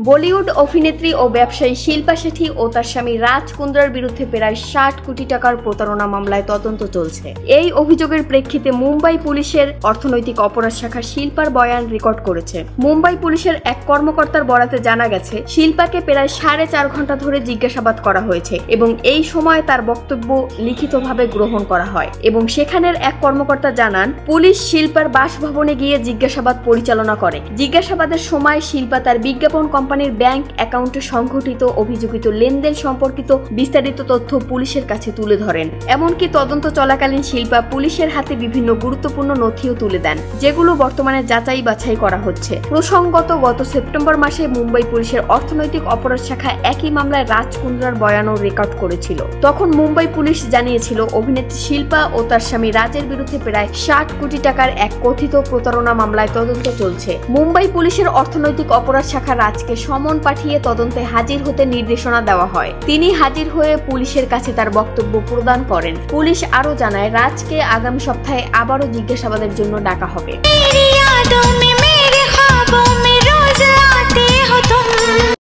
বলিউড অভিনেত্রী ও ব্যবসায়ী শিল্পা শেঠি ও তার স্বামী রাজ কুন্দ্রার বিরুদ্ধে প্রায় 60 কোটি টাকার প্রতারণা মামলায় তদন্ত চলছে। এই অভিযোগের প্রেক্ষিতে মুম্বাই পুলিশের অর্থনৈতিক অপরাধ শাখা শিল্পার বয়ান রেকর্ড করেছে। মুম্বাই পুলিশের এক কর্মকর্তার বরাতে জানা গেছে, শিল্পাকে প্রায় 4.5 ঘন্টা ধরে জিজ্ঞাসাবাদ করা হয়েছে এবং এই সময় তার বক্তব্য লিখিতভাবে গ্রহণ করা হয়। এবং সেখানের এক কর্মকর্তা জানান, পুলিশ শিল্পার বাসভবনে গিয়ে জিজ্ঞাসাবাদ পরিচালনা করে। জিজ্ঞাসাবাদের সময় শিল্পা তার বিজ্ঞাপন কোম্পানির ব্যাংক অ্যাকাউন্টে সংঘটিত অভিযোজিত লেনদেন সম্পর্কিত বিস্তারিত তথ্য পুলিশের কাছে তুলে ধরেন। এমনকি তদন্ত চলাকালীন শিল্পা পুলিশের হাতে বিভিন্ন গুরুত্বপূর্ণ নথিও তুলে দেন, যেগুলো বর্তমানে যাচাই বাছাই করা হচ্ছে। প্রসঙ্গত, গত সেপ্টেম্বর মাসে মুম্বাই পুলিশের অর্থনৈতিক অপরাধ শাখা একই মামলায় রাজ কুন্দ্রার বয়ানও রেকর্ড করেছিল। তখন মুম্বাই পুলিশ জানিয়েছিল, অভিনেত্রী শিল্পা ও তার স্বামী রাজের বিরুদ্ধে প্রায় 60 কোটি টাকার এক কথিত প্রতারণা মামলায় তদন্ত চলছে। মুম্বাই পুলিশের অর্থনৈতিক অপরাধ শাখা রাজকে সমন পাঠিয়ে তদন্তে হাজির হতে নির্দেশনা দেওয়া হয়। তিনি হাজির হয়ে পুলিশের কাছে তার বক্তব্য প্রদান করেন। পুলিশ আরও জানায়, রাজকে আগামী সপ্তাহে আবারও জিজ্ঞাসাবাদের জন্য ডাকা হবে।